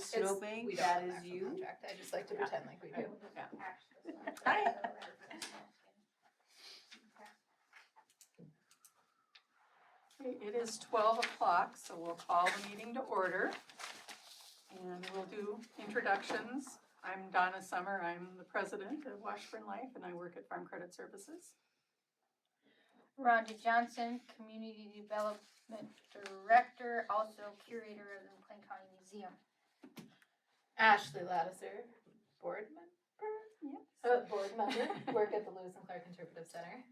Snowbank, We don't that have an is actual you. contract. I just like to pretend like we do. Hi. Okay, it is 12 o'clock, so we'll call the meeting to order. And we'll do introductions. I'm Donna Summer. I'm the president of Washburn Life, and I work at Farm Credit Services. Rhonda Johnson, Community Development Director, also curator of the McLean County Museum. Ashley Laddiser, board member? Yes. Board member, work at the Lewis and Clark Interpretive Center.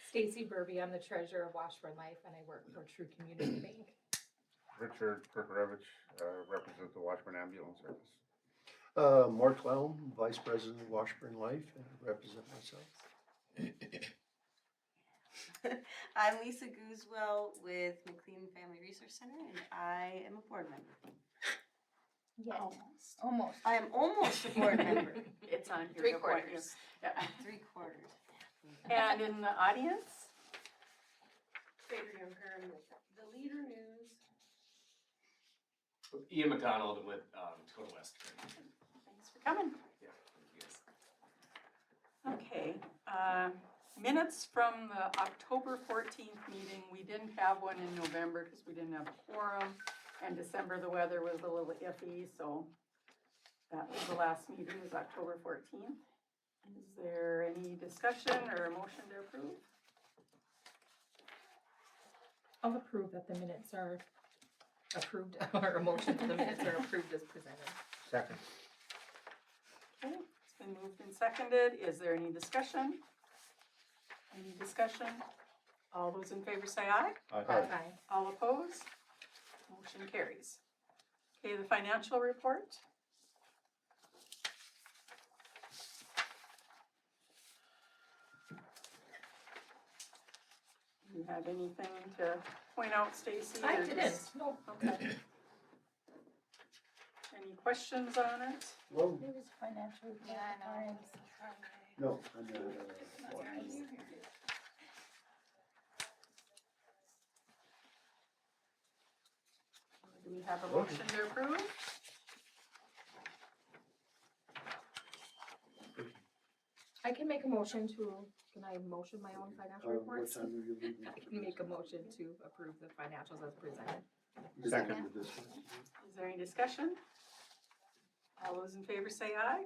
Stacy Burby, I'm the treasurer of Washburn Life and I work for True Community Bank. Richard Perkarevich, represent the Washburn Ambulance Service. Mark Lelm, Vice President of Washburn Life, and I represent myself. I'm Lisa Goosewell with McLean Family Resource Center, and I am a board member. Yet, Almost. almost. I am almost a board member. It's on here. 3 to appoint you. quarters. Yeah. 3/4. And in the audience, Adrian Kern with the Leader News. Ian McDonald with Dakota West. thanks for coming. Yeah, thank you guys. Okay, minutes from the October 14th meeting, we didn't have one in November because we didn't have a quorum. And December, the weather was a little iffy, so that was the last meeting, was October 14th. Is there any discussion or a motion to approve? I'll approve that the minutes are approved, or a motion that the minutes are approved as presented. Second. Okay, it's been moved and seconded. Is there any discussion? Any discussion? All those in favor say aye. Aye. All opposed? Motion carries. Okay, the financial report. Do you have anything to point out, Stacy? I or didn't, just- no. Okay. Any questions on it? Well, There was financial report. Yeah, I know. no, I'm Do we have a motion to approve? I can make a motion to, can I motion my own financial what reports? time are you leaving? I can make a motion to approve the financials as presented. Second. With this one? Is there any discussion? All those in favor say aye.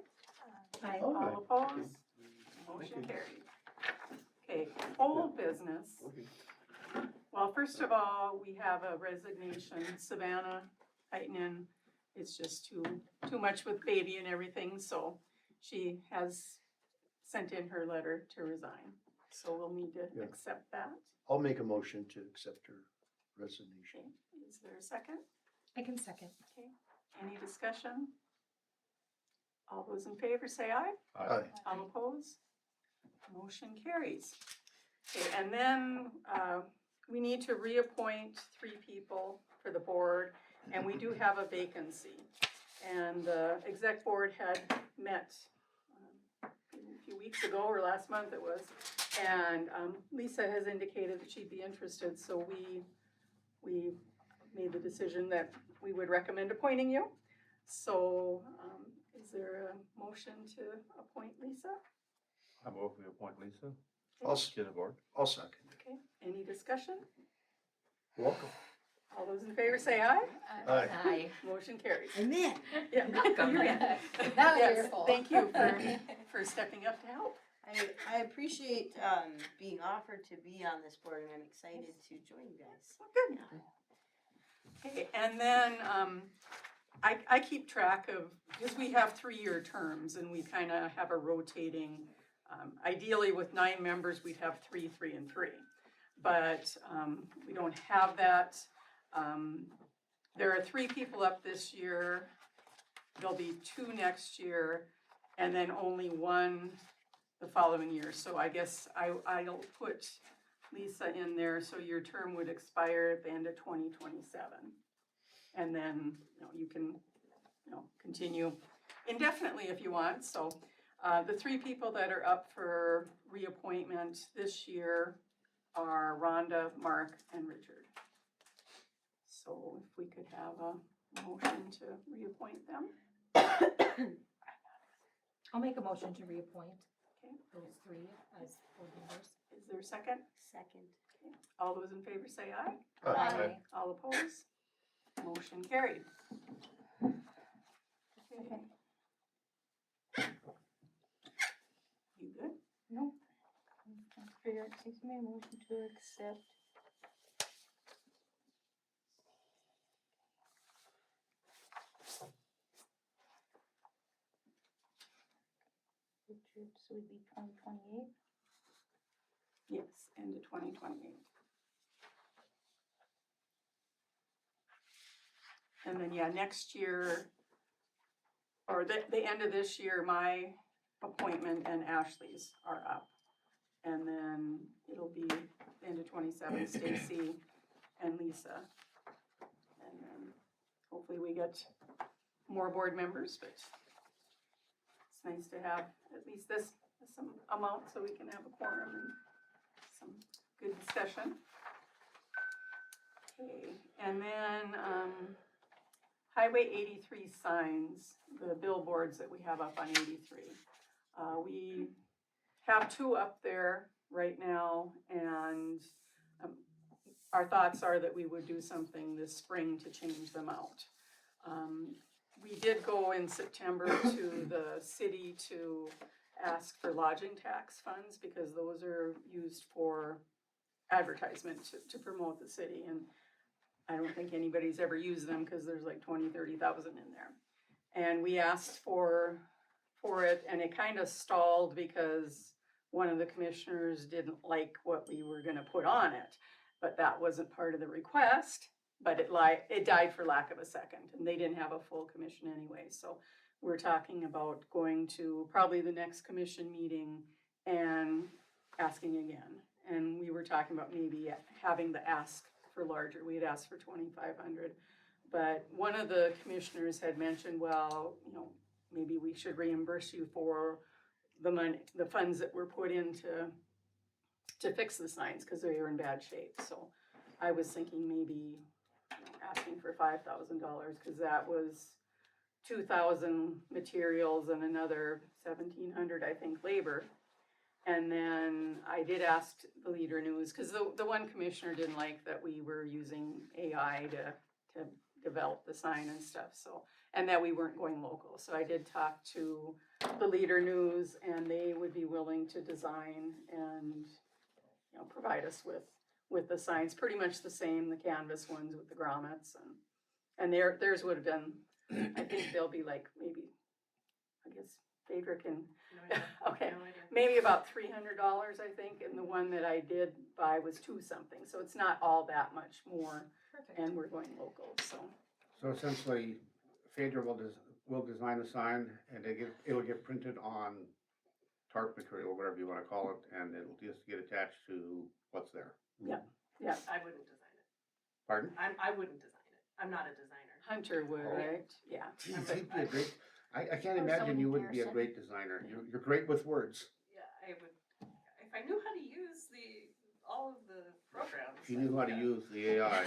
Aye. All opposed? Motion carried. Okay, old business. Okay. Well, first of all, we have a resignation. Savannah Heitinen, it's just too much with baby and everything, so she has sent in her letter to resign. So we'll need to Yeah. accept that. I'll make a motion to accept her resignation. Okay, is there a second? I can second. Okay, any discussion? All those in favor say aye. Aye. All opposed? Motion carries. Okay, and then we need to reappoint 3 people for the board, and we do have a vacancy. And the exec board had met a few weeks ago, or last month it was, and Lisa has indicated that she'd be interested, so we made the decision that we would recommend appointing you. So is there a motion to appoint Lisa? I move we appoint Lisa I'll to the board. second. Okay, any discussion? Welcome. All those in favor say aye. Aye. Aye. Motion carries. I'm in. Yeah. Welcome. You're in. Now Yes, you're full. thank you for stepping up to help. I appreciate being offered to be on this board, and I'm excited to join you guys. Good. Okay, and then I keep track of, because we have 3-year terms and we kind of have a rotating, ideally with 9 members, we'd have 3, 3, and 3. But we don't have that. There are 3 people up this year. There'll be 2 next year, and then only 1 the following year. So I guess I'll put Lisa in there, so your term would expire at the end of 2027. And then, you can, continue indefinitely if you want. So the 3 people that are up for reappointment this year are Rhonda, Mark, and Richard. So if we could have a motion to reappoint them. I'll make a motion to reappoint Okay. those three as board members. Is there a second? Second. All those in favor say aye. Aye. All opposed? Motion carried. Okay. You good? Nope. Figure, excuse me, motion to accept. Richards would be 2028. Yes, end of 2028. And then, yeah, next year, or the end of this year, my appointment and Ashley's are up. And then it'll be end of 27, Stacy and Lisa. And then hopefully we get more board members, but it's nice to have at least this, some amount so we can have a quorum and some good discussion. Okay, and then, Highway 83 signs, the billboards that we have up on 83. We have 2 up there right now, and our thoughts are that we would do something this spring to change them out. We did go in September to the city to ask for lodging tax funds because those are used for advertisement to promote the city, and I don't think anybody's ever used them because there's like 20, 30,000 in there. And we asked for it, and it kind of stalled because one of the commissioners didn't like what we were gonna put on it. But that wasn't part of the request, but it died for lack of a second, and they didn't have a full commission anyway. So we're talking about going to probably the next commission meeting and asking again. And we were talking about maybe having the ask for larger. We had asked for 2,500, but one of the commissioners had mentioned, well, you know, maybe we should reimburse you for the money, the funds that were put in to fix the signs because they were in bad shape. So I was thinking maybe asking for $5,000 because that was 2,000 materials and another 1,700, I think, labor. And then I did ask the Leader News, because the one commissioner didn't like that we were using AI to develop the sign and stuff, so, and that we weren't going local. So I did talk to the Leader News, and they would be willing to design and, you know, provide us with the signs, pretty much the same, the canvas ones with the grommets, and theirs would have been, I think they'll be like maybe, I guess, Phaedra can, okay, maybe about $300, I think, and the one that I did buy was $2 something, so it's not all that much more, Perfect. and we're going local, so. So essentially, Phaedra will design the sign, and it'll get printed on tarp material, whatever you wanna call it, and it'll just get attached to what's there. Yeah, I wouldn't design it. Pardon? I wouldn't design it. I'm not a designer. Hunter would, Oh. right? Yeah. Geez, you'd be a great, I can't Or imagine Zoe you wouldn't be a Pearson. great designer. You're great with words. Yeah, I would, if I knew how to use all of the programs. If you knew how to yeah. use the AI.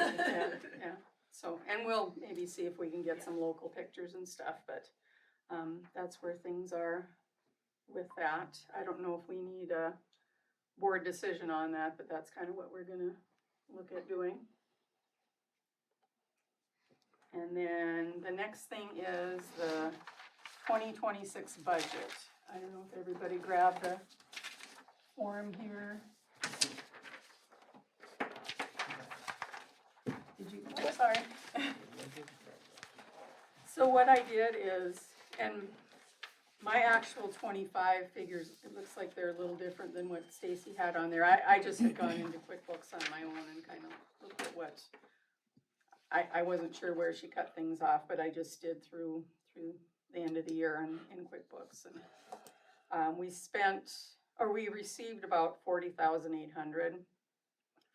Yeah, so, and we'll maybe see if we can get some local pictures and stuff, but, that's where things are with that. I don't know if we need a board decision on that, but that's kind of what we're gonna look at doing. And then the next thing is the 2026 budget. I don't know if everybody grabbed the form here. Did you, oh, sorry. So what I did is, and my actual 25 figures, it looks like they're a little different than what Stacy had on there. I just had gone into QuickBooks on my own and kind of looked at what, I wasn't sure where she cut things off, but I just did through the end of the year in QuickBooks. And we received about 40,800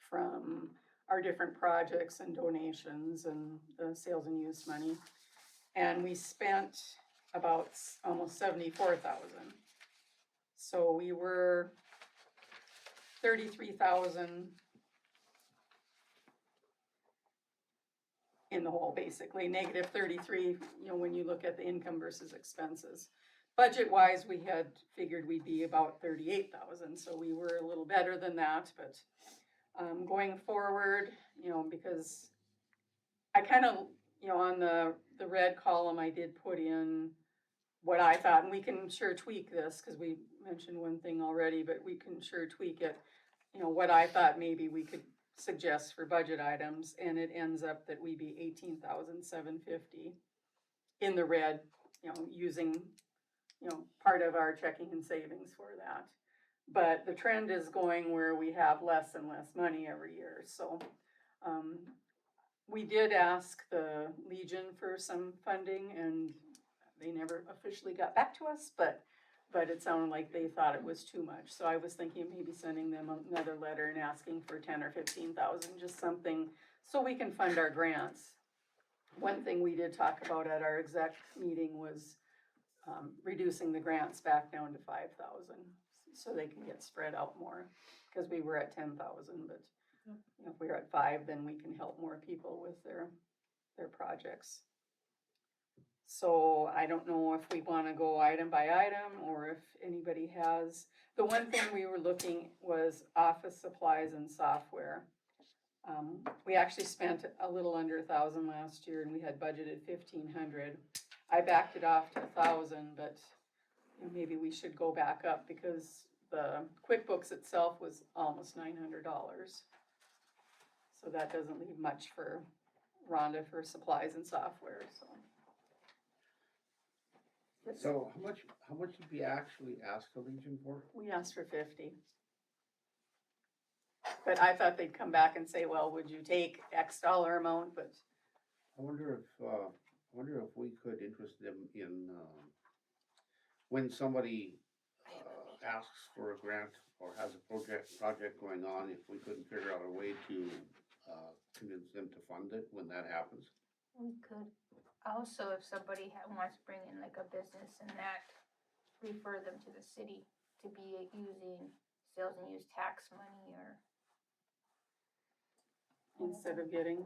from our different projects and donations and the sales and use money. And we spent about almost 74,000. So we were 33,000 in the hole, basically, negative 33, you know, when you look at the income versus expenses. Budget-wise, we had figured we'd be about 38,000, so we were a little better than that, but going forward, you know, because I kind of, you know, on the red column, I did put in what I thought, and we can sure tweak this, because we mentioned one thing already, but we can sure tweak it. You know, what I thought maybe we could suggest for budget items, and it ends up that we be 18,750 in the red, you know, using, you know, part of our checking and savings for that. But the trend is going where we have less and less money every year, so, we did ask the Legion for some funding, and they never officially got back to us, but it sounded like they thought it was too much. So I was thinking maybe sending them another letter and asking for 10 or 15,000, just something, so we can fund our grants. One thing we did talk about at our exec meeting was reducing the grants back down to 5,000, so they can get spread out more, because we were at 10,000, but you know, if we're at 5, then we can help more people with their projects. So I don't know if we want to go item by item, or if anybody has, the one thing we were looking was office supplies and software. We actually spent a little under 1,000 last year, and we had budgeted 1,500. I backed it off to 1,000, but you know, maybe we should go back up, because the QuickBooks itself was almost $900. So that doesn't leave much for Rhonda for supplies and software, so. So how much did we actually ask the Legion for? We asked for 50. But I thought they'd come back and say, well, would you take X dollar amount, but I wonder if we could interest them in, when somebody, asks for a grant or has a project going on, if we couldn't figure out a way to, convince them to fund it when that happens. We could also, if somebody wants to bring in like a business and that, refer them to the city to be using sales and use tax money, or instead of getting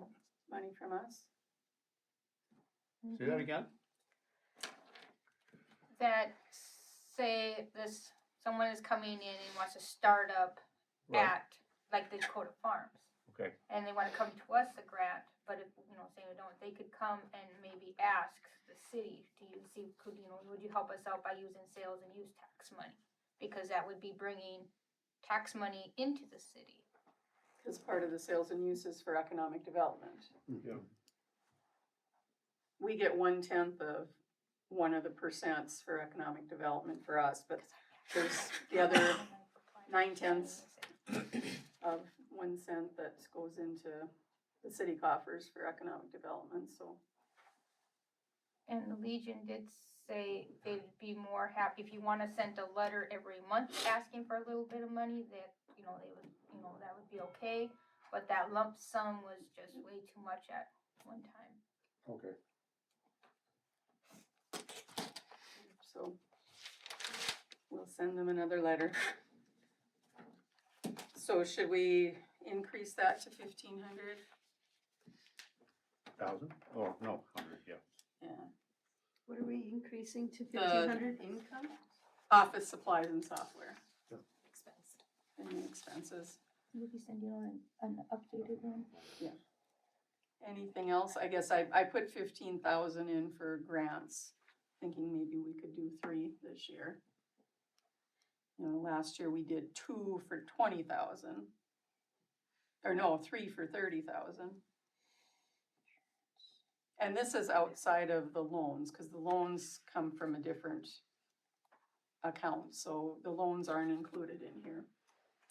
money from us? Say that again? that say this, someone is coming in and wants to start up Right. at like the Dakota Farms. Okay. And they wanna come to us a grant, but if, you know, say we don't, they could come and maybe ask the city, do you see, could, you know, would you help us out by using sales and use tax money? Because that would be bringing tax money into the city. Because part of the sales and use is for economic development. Yeah. We get 1/10 of one of the percents for economic development for us, but there's the other 9/10 of 1 cent that goes into the city coffers for economic development, so. And the Legion did say they'd be more happy, if you wanna send a letter every month asking for a little bit of money, that, you know, they would, you know, that would be okay. But that lump sum was just way too much at one time. Okay. So we'll send them another letter. So should we increase that to 1,500? 1,000? Oh, no, 100, yeah. Yeah. What are we increasing to 1,500 income? Office supplies and software Expense. and the expenses. We'll be sending on an updated one. Anything else? I guess I put 15,000 in for grants, thinking maybe we could do 3 this year. You know, last year we did 2 for 20,000. Or no, 3 for 30,000. And this is outside of the loans, because the loans come from a different account, so the loans aren't included in here.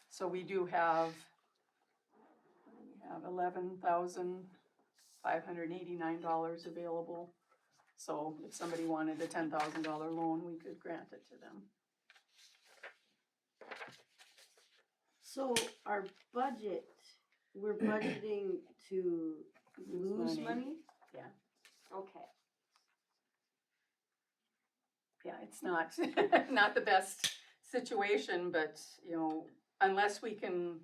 So we do have, $11,589 available. So if somebody wanted a $10,000 loan, we could grant it to them. So our budget, we're budgeting to lose money? Yeah. Okay. Yeah, it's not, not the best situation, but, you know, unless we can,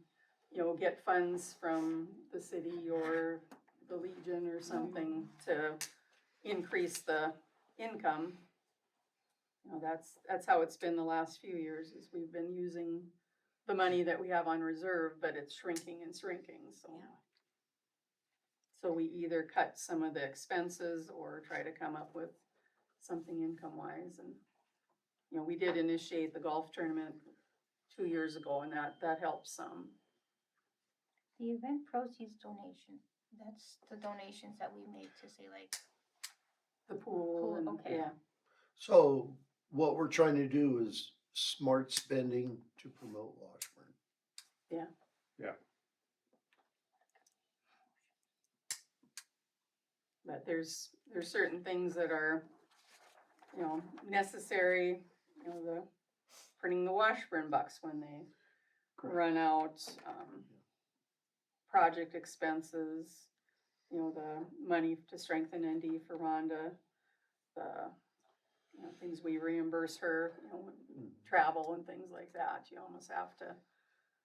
you know, get funds from the city or the Legion or something to increase the income. You know, that's how it's been the last few years, is we've been using the money that we have on reserve, but it's shrinking and shrinking, so. Yeah. So we either cut some of the expenses or try to come up with something income-wise, and, you know, we did initiate the golf tournament 2 years ago, and that helps some. The event proceeds donation, that's the donations that we make to say like, The pool and, okay. yeah, So what we're trying to do is smart spending to promote Washburn. but there's certain things that are, you know, necessary, you know, the printing the Washburn bucks when they run out, project expenses, you know, the money to strengthen ND for Rhonda, the, you know, things we reimburse her, you know, travel and things like that, you almost have to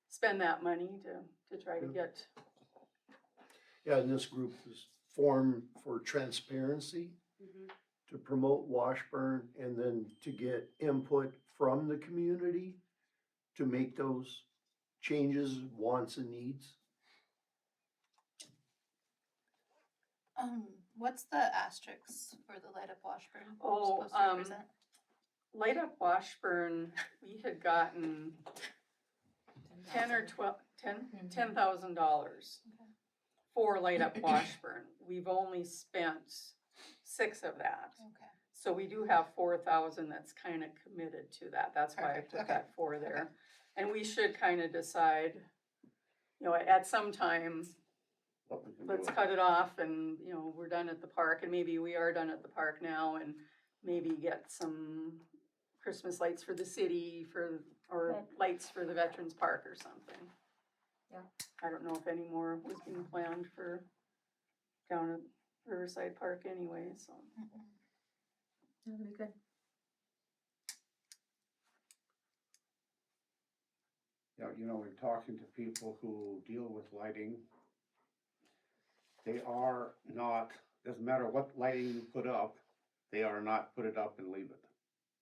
spend that money to try to get, Yeah, and this group is formed for transparency, Mhm. to promote Washburn, and then to get input from the community to make those changes, wants and needs. What's the asterisks for the Light Up Washburn? Oh, Supposed to represent? Light Up Washburn, we had gotten 10 or 12, $10,000 Okay. for Light Up Washburn. We've only spent 6 of that. Okay. So we do have 4,000 that's kind of committed to that. That's why I Perfect, put okay, that 4 there. And we should kind of decide, you know, at some time, What we can do let's with cut it off and, you know, we're done at the park, and maybe we are done at the park now, and maybe get some Christmas lights for the city or Right. lights for the Veterans Park or something. Yeah. I don't know if any more was being planned for down at Riverside Park anyway, so. That'd be good. Yeah, you know, we're talking to people who deal with lighting. They are not, doesn't matter what lighting you put up, they are not put it up and leave it.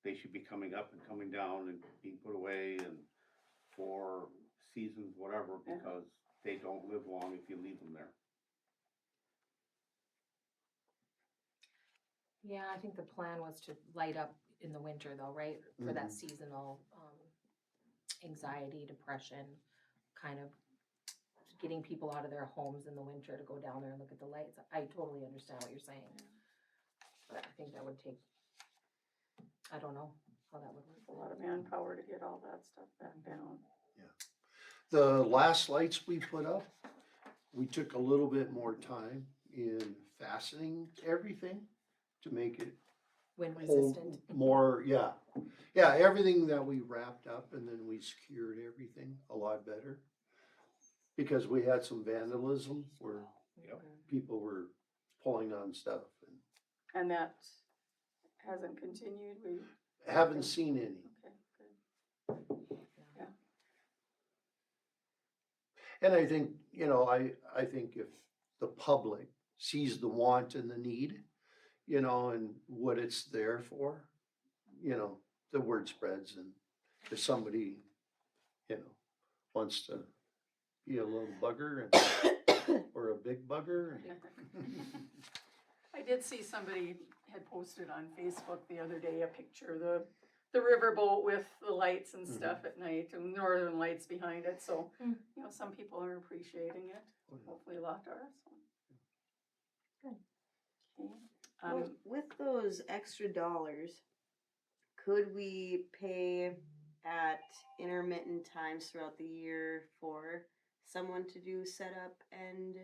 They should be coming up and coming down and being put away and for seasons, whatever, Yeah. because they don't live long if you leave them there. Yeah, I think the plan was to light up in the winter though, right? For that seasonal, anxiety, depression, kind of getting people out of their homes in the winter to go down there and look at the lights. I totally understand what you're saying. But I think that would take, I don't know how that would A work. lot of manpower to get all that stuff back down. The last lights we put up, we took a little bit more time in fastening everything to make it Wind hold resistant. more, yeah. Yeah, everything that we wrapped up and then we secured everything a lot better. Because we had some vandalism where people were pulling on stuff and And that hasn't continued, we, haven't seen any. okay, good. And I think, you know, I think if the public sees the want and the need, you know, and what it's there for, you know, the word spreads, and if somebody, you know, wants to be a little bugger and, or a big bugger. I did see somebody had posted on Facebook the other day a picture of the riverboat with the lights and stuff at night and northern lights behind it, so, you know, some people are appreciating it, hopefully a lot are, so. Good. Okay, Well, with those extra dollars, could we pay at intermittent times throughout the year for someone to do setup and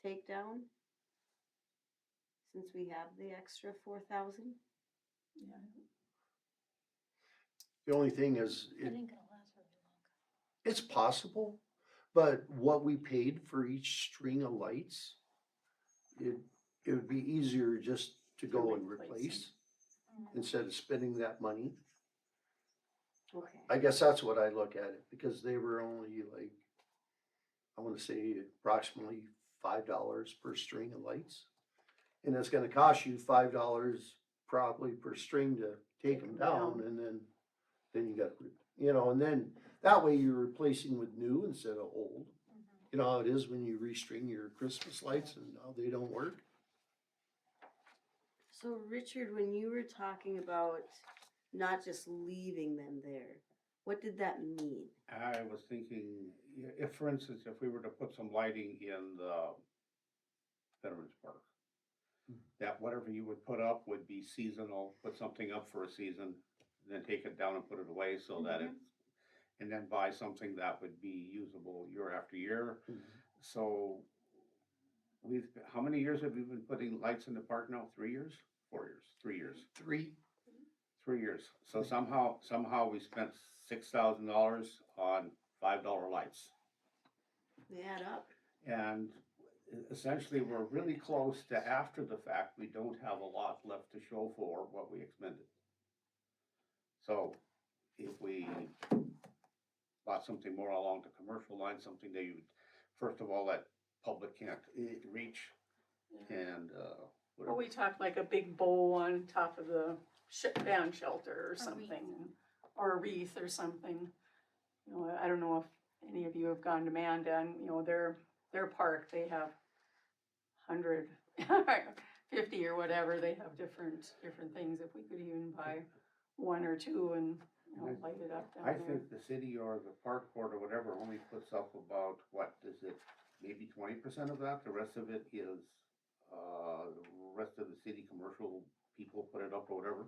takedown? Since we have the extra 4,000? yeah, The only thing is, It ain't gonna last very long. it's possible, but what we paid for each string of lights, it would be easier just to go and replace replace instead of spending that money. Okay. I guess that's what I look at it, because they were only like, I wanna say approximately $5 per string of lights. And it's gonna cost you $5 probably per string to take them down, and then you got, you know, and then that way you're replacing with new instead of old. You know how it is when you restring your Christmas lights and now they don't work? So Richard, when you were talking about not just leaving them there, what did that mean? I was thinking, if, for instance, if we were to put some lighting in the Veterans Park, that whatever you would put up would be seasonal, put something up for a season, then take it down and put it away so that it's, and then buy something that would be usable year after year. So how many years have we been putting lights in the park now? 3 years? 4 years? 3 years? 3 years. So somehow we spent $6,000 on $5 lights. They add up. And essentially, we're really close to after the fact, we don't have a lot left to show for what we expended. So if we bought something more along the commercial line, something that you would, first of all, that public can't reach, and Well, we talked like a big bowl on top of the band shelter or something, or a wreath or something. You know, I don't know if any of you have gone to Mandan, you know, their park, they have 100, 50 or whatever, they have different things. If we could even buy one or two and, you know, light it up down I there. think the city or the park board or whatever only puts up about, what is it, maybe 20% of that? The rest of it is, the rest of the city commercial people put it up or whatever.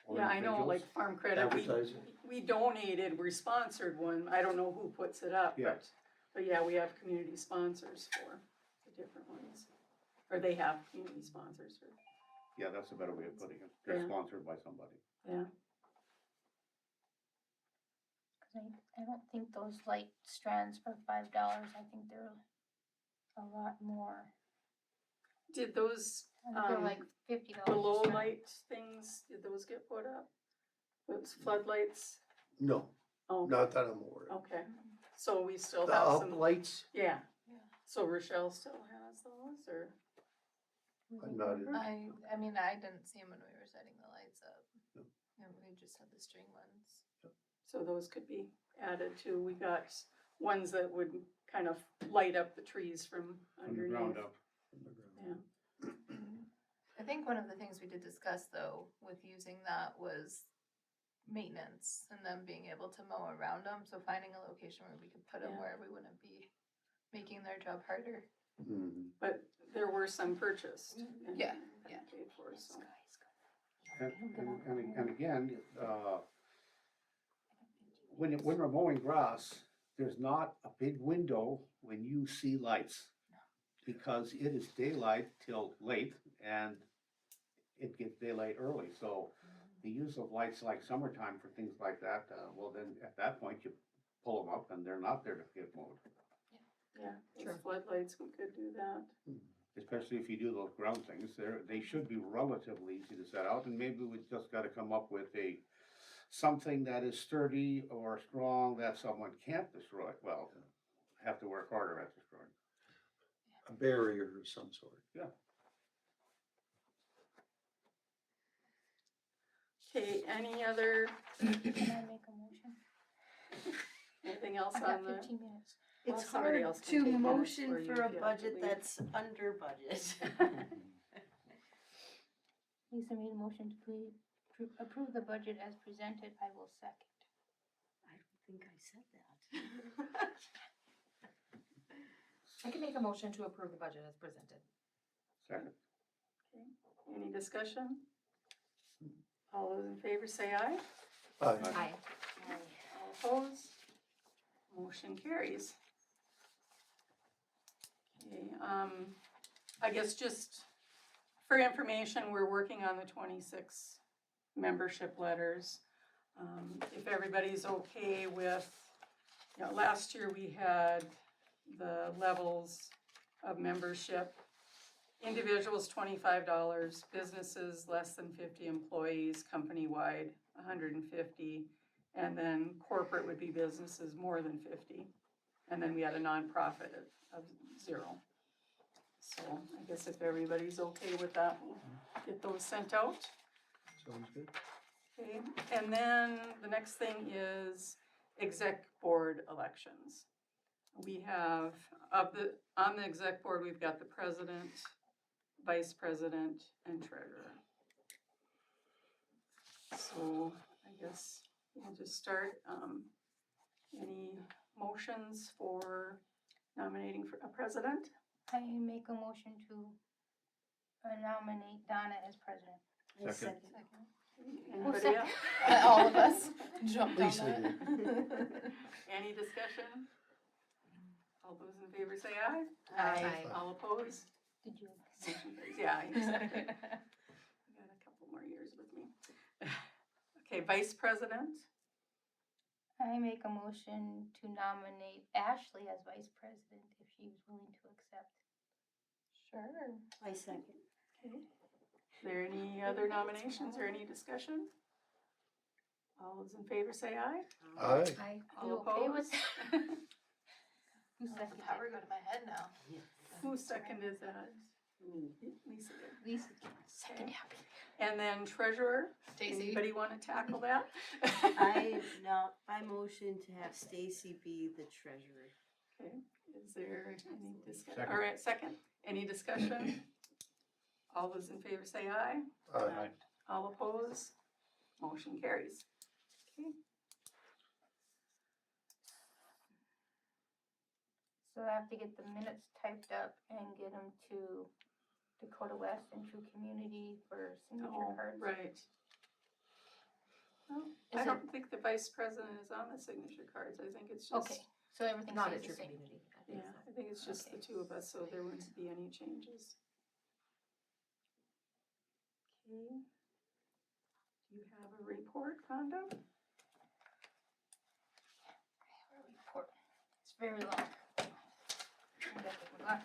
Or Yeah, I know, individuals. like Farm Credit, Advertising. we donated, we sponsored one, I don't know who puts it up, Yeah. but yeah, we have community sponsors for the different ones. Or they have community sponsors for, Yeah, that's a better way of putting it. They're Yeah. sponsored by somebody. yeah. I don't think those light strands for $5, I think they're a lot more. Did those, I think they're like $50. the low a strand. light things, did those get put up? Those floodlights? No, Oh, not that I'm aware of. okay, so we still The have up some, lights, yeah. Yeah. So Rochelle still has those, or? I'm not in. I mean, I didn't see them when we were setting the lights up. No. And we just had the string ones. So those could be added too. We got ones that would kind of light up the trees from From the ground underneath. up. Yeah, I think one of the things we did discuss though with using that was maintenance and them being able to mow around them. So finding a location where we could put them Yeah. where we wouldn't be making their job harder. Mhm. but there were some purchased. and Yeah, yeah. Paid for, so. And again, when we're mowing grass, there's not a big window when you see lights. Because it is daylight till late and it gets daylight early, so the use of lights like summertime for things like that, well then, at that point, you pull them up and they're not there to get mowed. Yeah, those floodlights, we could do that. Especially if you do those ground things, they should be relatively easy to set out, and maybe we just gotta come up with something that is sturdy or strong that someone can't destroy, well, have to work harder at destroying. A barrier of some sort. Okay, any other, Can I make a motion? anything else I've got on the? 15 minutes. Well, It's somebody hard else can to take minutes motion for you for a if you have to budget leave. that's under budget. Lisa made a motion to approve the budget as presented. I will second. I don't think I said that. I can make a motion to approve the budget as presented. Second. Any discussion? All those in favor say aye. Aye. Aye. All opposed? Motion carries. Okay, I guess just for information, we're working on the 26 membership letters. If everybody's okay with, you know, last year we had the levels of membership. Individuals, $25, businesses, less than 50 employees, company-wide, 150. And then corporate would be businesses more than 50. And then we had a nonprofit of 0. So I guess if everybody's okay with that, we'll get those sent out. Sounds good. Okay, and then the next thing is exec board elections. We have, on the exec board, we've got the president, vice president, and treasurer. So I guess we'll just start, any motions for nominating for a president? I make a motion to nominate Donna as president. I Second. Anybody second? else? All of us jumped on Lisa that. did. Any discussion? All those in favor say aye. Aye. All opposed? Did you? Motion carries. Yeah, exactly. I got a couple more years with me. Okay, vice president. I make a motion to nominate Ashley as vice president if she was willing to accept. Sure. I second. Okay. Is there any other nominations or any discussion? All those in favor say aye. Aye. All You okay with opposed? Who The seconded? power go to my head now. Who seconded that? Me. Lisa did. Lisa, second happy. And then treasurer, Stacy. anybody want to tackle that? I motion to have Stacy be the treasurer. Okay, is there any discussion? Second. All right, second, any discussion? All those in favor say aye. Aye. All opposed? Motion carries. Okay, So I have to get the minutes typed up and get them to Dakota West and True Community for signature oh, cards. right. Well, Is I it- don't think the vice president is on the signature cards, I think it's just. Okay, so everything Not stays at the your same. community, I think Yeah, so. I think it's just the Okay. two of us, so there wouldn't be any changes. Okay. Do you have a report, Conda? Report. It's very long. I got the one.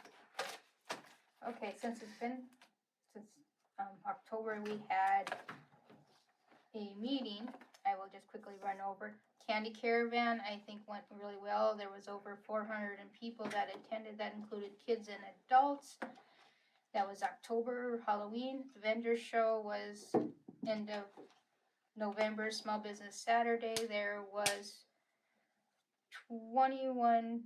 Okay, since October, we had a meeting. I will just quickly run over. Candy Caravan, I think went really well. There was over 400 people that attended. That included kids and adults. That was October. Halloween. The vendor show was end of November. Small Business Saturday. There was 21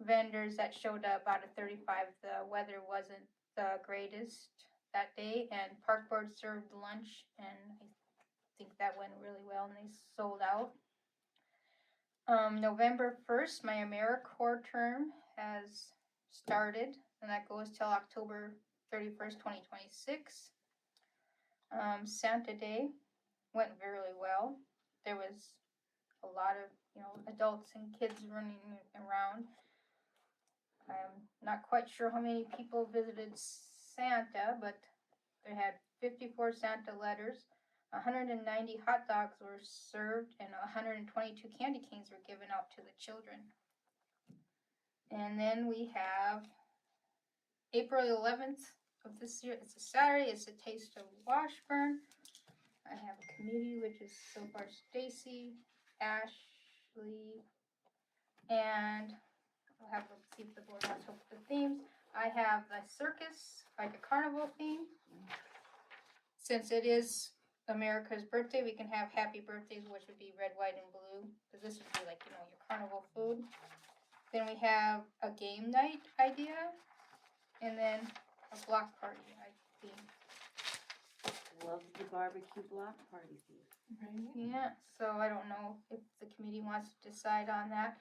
vendors that showed up out of 35. The weather wasn't the greatest that day, and Park Board served lunch, and I think that went really well, and they sold out. November 1st, my AmeriCorps term has started, and that goes till October 31st, 2026. Santa Day went really well. There was a lot of, adults and kids running around. I'm not quite sure how many people visited Santa, but they had 54 Santa letters, 190 hot dogs were served, and 122 candy canes were given out to the children. And then we have April 11th of this year. It's a Saturday. It's a Taste of Washburn. I have a committee, which is so far Stacy, Ashley, and I'll have to see if the board wants to look at the themes. I have the circus, like a carnival theme. Since it is America's birthday, we can have happy birthdays, which would be red, white, and blue. Because this would be like, your carnival food. Then we have a game night idea. And then a block party theme. Love the barbecue block party theme. Right. Yeah, so I don't know if the committee wants to decide on that.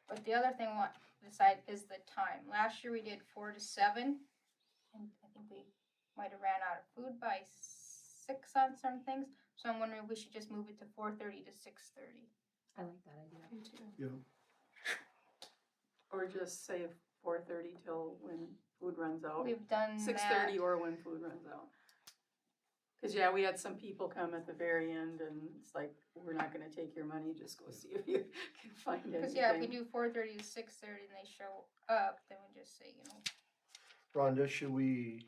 But the other thing we want to decide is the time. Last year we did 4 to 7. And I think we might have ran out of food by 6 on some things. So I'm wondering if we should just move it to 4:30 to 6:30. I like that idea. Me too. Yeah. Or just say 4:30 till when food runs out? We've done 6:30 that. or when food runs out. Cause yeah, we had some people come at the very end and it's like, we're not gonna take your money, just go see if you can find anything. Because yeah, if we do 4:30 to 6:30 and they show up, then we just say, Rhonda, should we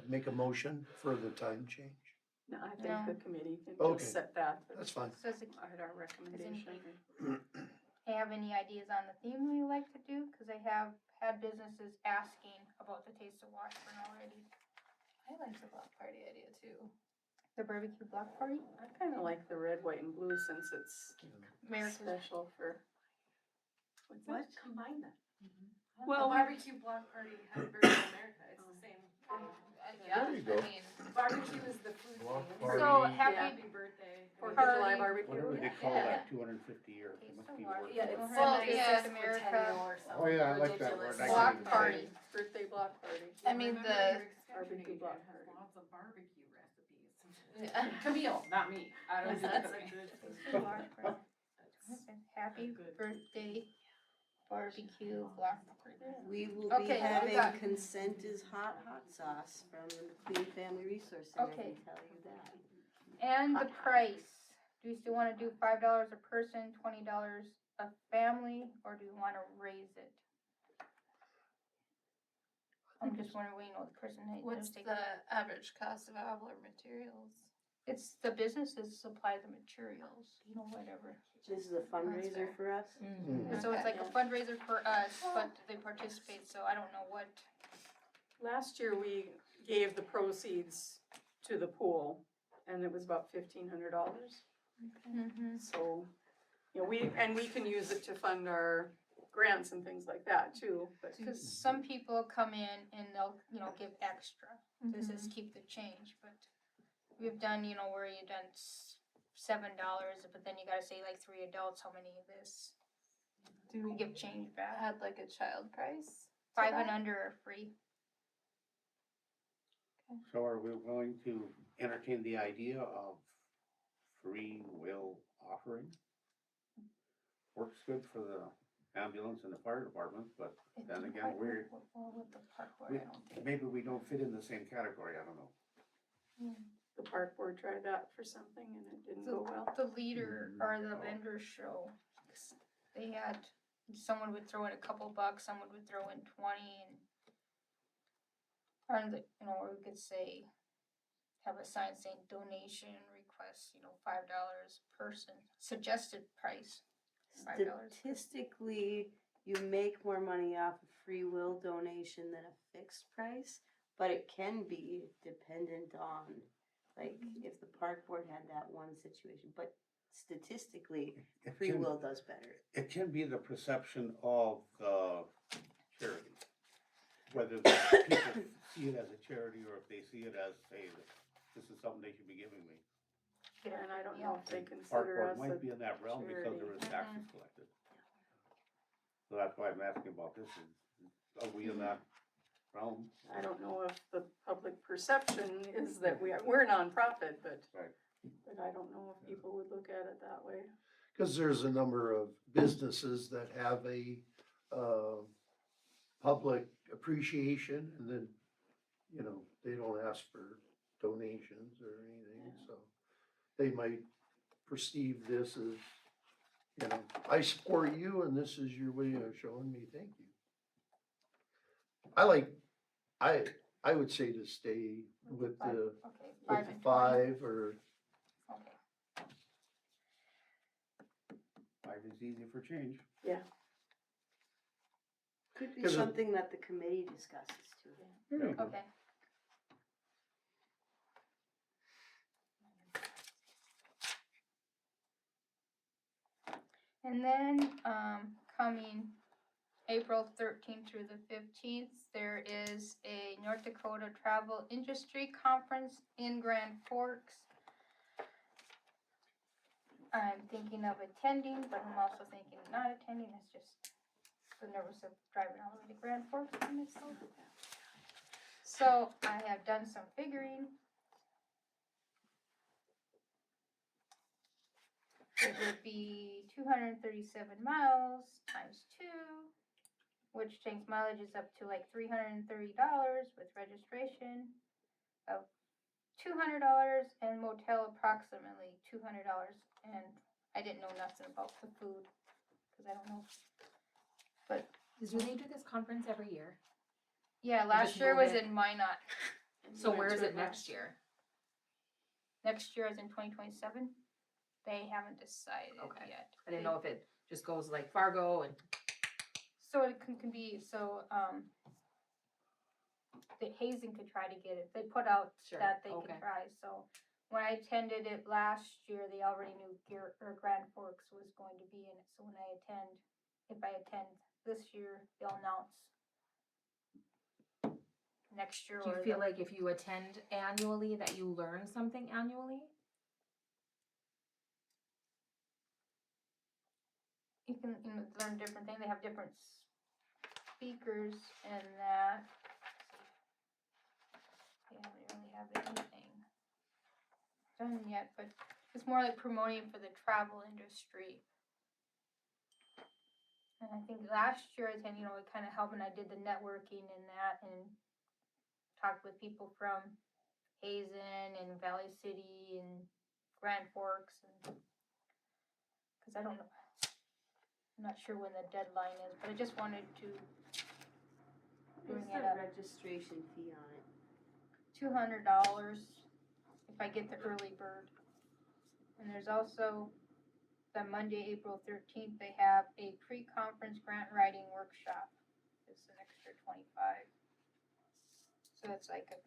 make a motion for the time change? No, I No. think the committee can Okay. just set that That's fine. says it at our recommendation. have any ideas on the theme we like to do? Cause I have had businesses asking about the Taste of Washburn already. I like the block party idea too. The barbecue block party? I kinda like the red, white, and blue since it's America's special for. What's that? What? Combine that. Well, A barbecue block party has Birthday America, it's the same. Yeah, There you go. I mean, Barbecue is the food Block thing. party. So Yeah. happy, Happy birthday. Fourth of July Party. barbecue. Whatever they call Yeah. that, 250 years, it Taste must of be Washburn. worth Yeah, it. it's Well, some yeah, Centennial or something. Oh, yeah, I like that ridiculous. word. I block can't party. Birthday block party. I mean, Remember the- your extension Barbecue agent block has party. lots of barbecue recipes. Yeah. Camille, not me. I don't do That's that. a good. Taste of Washburn. Okay, Happy Good. birthday barbecue block party. We will be Okay, we having got- consent is hot sauce from the McLean Family Resource Center, I Okay. can tell you that. And the price, do you still wanna do $5 a person, $20 a family, or do you wanna raise it? I'm just wondering, what, you know, the person that What's knows the average cost of all our materials? it's the businesses supply the materials, you know, whatever. This is a fundraiser for us. Mm. So it's like a Yeah. fundraiser for us, but they participate, so I don't know what. Last year, we gave the proceeds to the pool, and it was about $1,500. So, you know, we can use it to fund our grants and things like that too, but. Cause some people come in and they'll, you know, give extra, this is keep the change, but we've done, you know, where you done $7, but then you gotta say like 3 adults, how many of this? Do We give change back, Had like a child price? to 5 and that? under are free. So are we willing to entertain the idea of free will offering? Works good for the ambulance and the fire department, but It then didn't again, quite we're, work well with the park board, we- I don't think. maybe we don't fit in the same category, I don't know. The park board tried that for something and it didn't go well. The leader or the vendor show, they had, someone would throw in a couple bucks, someone would throw in 20 and. Or the, you know, or we could say, have a sign saying donation request, you know, $5 person, suggested price, $5. Statistically, you make more money off a free will donation than a fixed price, but it can be dependent on, like, if the park board had that one situation, but statistically, It free can- will does better. It can be the perception of the charity. Whether the people see it as a charity or if they see it as, hey, this is something they should be giving me. And I don't know if they Park consider board us might a, be in that realm because there is taxes collected. So that's why I'm asking about this, are we in that realm? I don't know if the public perception is that we're a nonprofit, but. Right. But I don't know if people would look at it that way. Cause there's a number of businesses that have a, public appreciation and then, you know, they don't ask for donations or anything, so. They might perceive this as, you know, I support you and this is your way of showing me thank you. I would say to stay with Five, the, okay, with 5 the and 20. 5 or, Okay, 5 is easy for change. Could be 'Cause it- something that the committee discusses too. There you go. okay. And then, coming April 13th through the 15th, there is a North Dakota Travel Industry Conference in Grand Forks. I'm thinking of attending, but I'm also thinking of not attending, it's just the nervous of driving all the way to Grand Forks by myself. So I have done some figuring. It would be 237 miles times 2, which takes mileages up to like $330 with registration of $200 and motel approximately $200. And I didn't know nothing about the food because I don't know. But Do they do this conference every year? yeah, Just last year move was it. in Minot. So We where went is to it next year? Next year is in 2027. They haven't decided Okay. yet. I didn't know if it just goes like Fargo and, So it can be, so, the Hazen could try to get it, they put out Sure, that they okay. could try, so. When I attended it last year, they already knew Grand Forks was going to be in it, so when if I attend this year, they'll announce next year do you or feel like if you attend annually that you learn something annually? you can, learn different things, they have different speakers and that. They don't really have anything done yet, but it's more like promoting for the travel industry. And I think last year I attended, it kind of helped, and I did the networking and that, and talked with people from Hazen and Valley City and Grand Forks, and because I don't know, I'm not sure when the deadline is, but I just wanted to bring What's it the up. registration fee on it? $200 if I get the early bird. And there's also the Monday, April 13th, they have a pre-conference grant writing workshop. It's an extra 25. So it's like a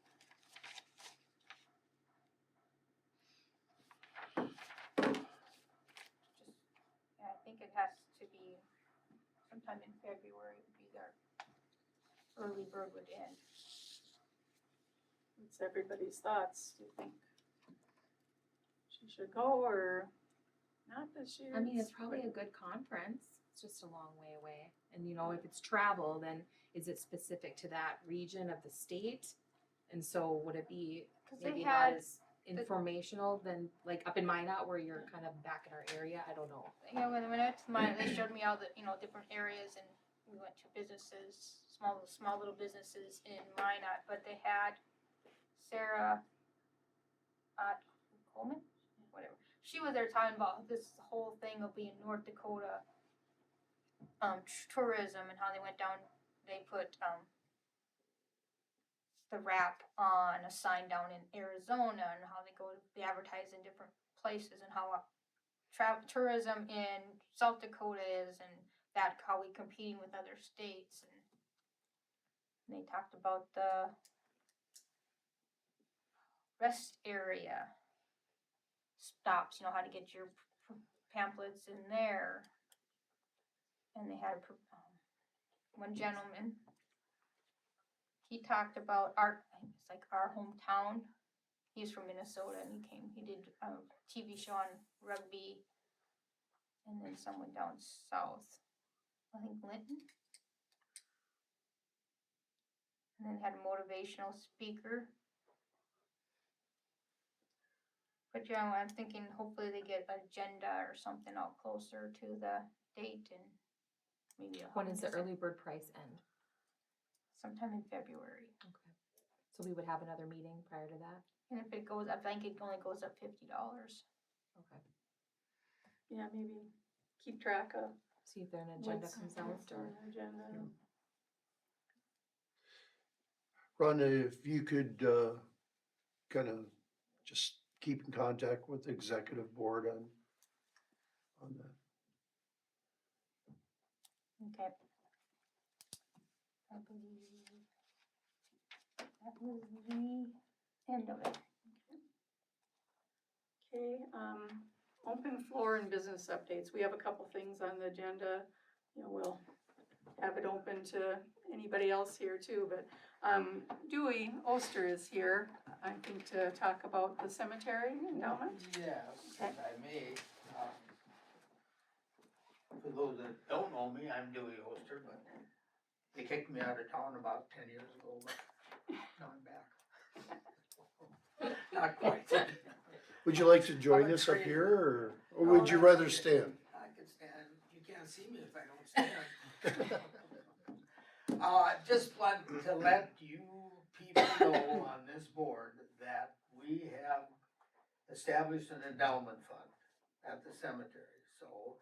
yeah, I think it has to be sometime in February would be their early bird would end. What's everybody's thoughts? Do you think she should go or not this year? I mean, it's probably a good conference. It's just a long way away. And if it's travel, then is it specific to that region of the state? And so would it be 'Cause they maybe had not as informational than like up in Minot where you're kind of back in our area? I don't know. when I went to mine, they showed me all the different areas, and we went to businesses, small little businesses in Minot, but they had Sarah Coleman, whatever. She was there talking about this whole thing of being North Dakota tourism and how they went down. They put the wrap on a sign down in Arizona, and how they advertise in different places, and how tourism in South Dakota is, and that how we competing with other states. And they talked about the rest area stops, how to get your pamphlets in there. And they had one gentleman, he talked about it's like our hometown. He's from Minnesota, and he did a TV show on rugby, and then someone down south, I think Linton. And then had a motivational speaker. But yeah, I'm thinking hopefully they get an agenda or something out closer to the date, and maybe When does the early bird price end? sometime in February. Okay. So we would have another meeting prior to that? And if it goes up, I think it only goes up $50. Okay. Yeah, maybe keep track of See if an agenda what's comes out on or. the agenda. Rhonda, if you could, kind of just keep in contact with the executive board on that. Okay. I believe that was the end of it. Okay, open floor and business updates. We have a couple things on the agenda. We'll have it open to anybody else here too, but, Dewey Oster is here, I think, to talk about the cemetery endowment. Yes, Okay. if I may. For those that don't know me, I'm Dewey Oster, but they kicked me out of town about 10 years ago, but now I'm back. Not quite. Would you like to join I'm a us up trained- here, or No, would you that's rather okay. stand? I can stand, you can't see me if I don't stand. Just want to let you people know on this board that we have established an endowment fund at the cemetery, so,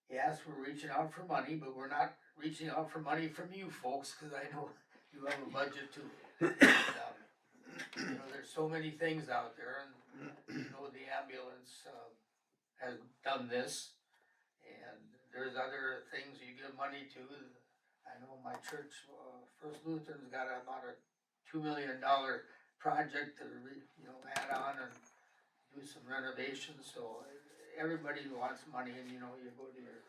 yes, we're reaching out for money, but we're not reaching out for money from you folks, cause I know you have a budget too. There's so many things out there, and the ambulance, has done this. And there's other things you give money to. I know my church, First Lutheran's got about a $2 million project to add on and do some renovations, so everybody wants money, and you go to your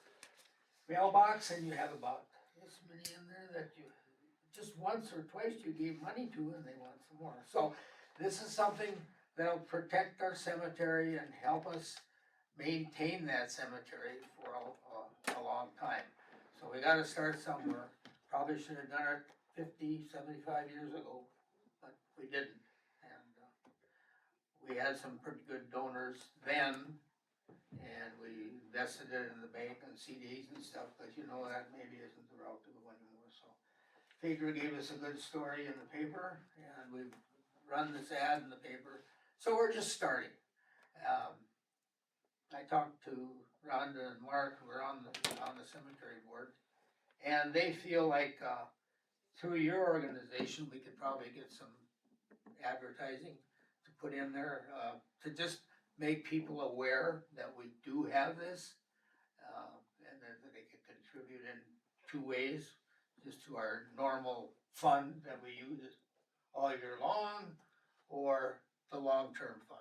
mailbox and you have about this many in there that you, just once or twice you gave money to and they want some more. So this is something that'll protect our cemetery and help us maintain that cemetery for a long time. So we gotta start somewhere. Probably should have done it 50, 75 years ago, but we didn't. And we had some pretty good donors then, and we invested it in the bank and CDs and stuff, but that maybe isn't the route to go anymore, so. Pedro gave us a good story in the paper, and we've run this ad in the paper, so we're just starting. I talked to Rhonda and Mark, who are on the cemetery board, and they feel like, through your organization, we could probably get some advertising to put in there, to just make people aware that we do have this, and that they can contribute in two ways, just to our normal fund that we use all year long, or the long-term fund.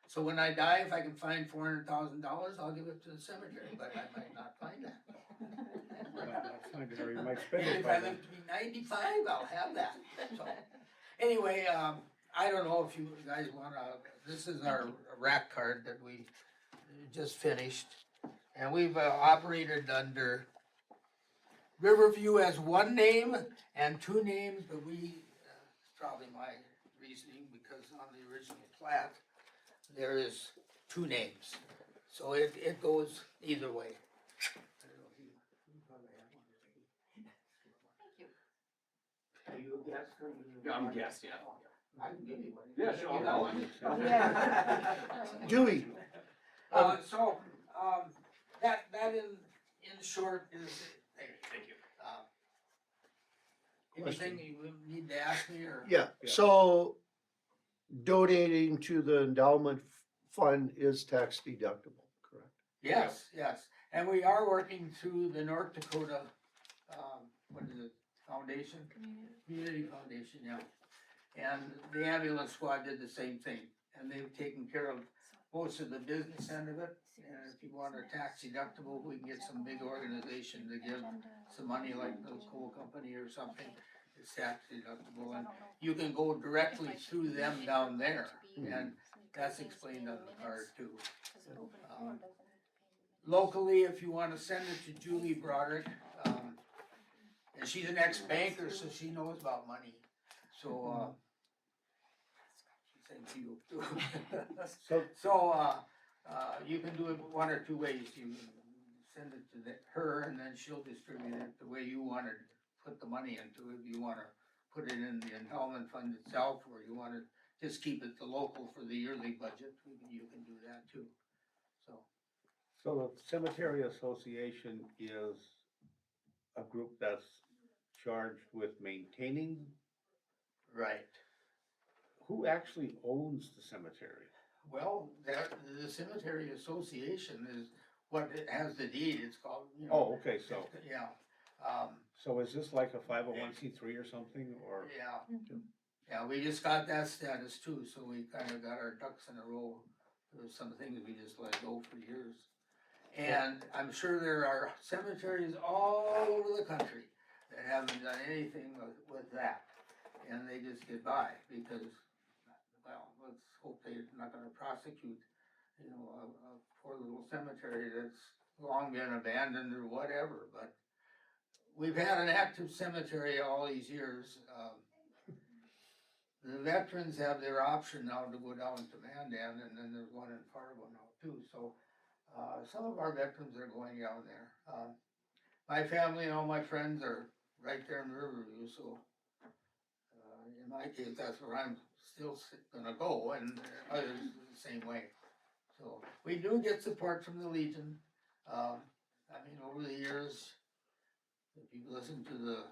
So when I die, if I can find $400,000, I'll give it to the cemetery, but I might not find that. Find it, or you might spend it If by I then. live to be 95, I'll have that, so. Anyway, I don't know if you guys wanna, this is our rack card that we just finished. And we've operated under Riverview as one name and two names, but it's probably my reasoning, because on the original plat, there is two names. So it goes either way. I don't know if you probably have one. Thank you. Are you a guest or you? Yeah, I'm a guest, yeah. I can give you one. Yeah, sure, I'll You got have one? one. Yeah. Dewey, So, that in short is, Thank you. anything you need to ask me, or? yeah, so donating to the endowment fund is tax deductible, correct? Yes, and we are working through the North Dakota, what is it, foundation? Community Foundation, yeah. And the ambulance squad did the same thing, and they've taken care of most of the business end of it. And if you want a tax deductible, we can get some big organization to give some money, like the coal company or something. It's tax deductible, and you can go directly through them down there, and that's explained on the card too. Locally, if you wanna send it to Julie Broderick, and she's an ex-banker, so she knows about money, so, same to you too. So, you can do it one or two ways. You can send it to her, and then she'll distribute it the way you wanna put the money into it. If you wanna put it in the endowment fund itself, or you wanna just keep it the local for the yearly budget, you can do that too, so. So the Cemetery Association is a group that's charged with maintaining. Right. Who actually owns the cemetery? Well, the cemetery association is what it has the deed, it's called, Oh, okay, so, Yeah, so is this like a 501c3 or something, or? yeah. Yeah, we just got that status too, so we kinda got our ducks in a row. There was some things we just let go for years. And I'm sure there are cemeteries all over the country that haven't done anything with that. And they just get by because, well, let's hope they're not gonna prosecute, a poor little cemetery that's long been abandoned or whatever, but we've had an active cemetery all these years. The veterans have their option now to go down to Mandan, and then there's one in Fargo now too, so, some of our veterans are going down there. My family and all my friends are right there in Riverview, so, in my case, that's where I'm still gonna go, and others the same way. So, we do get support from the Legion. Over the years, if you listen to the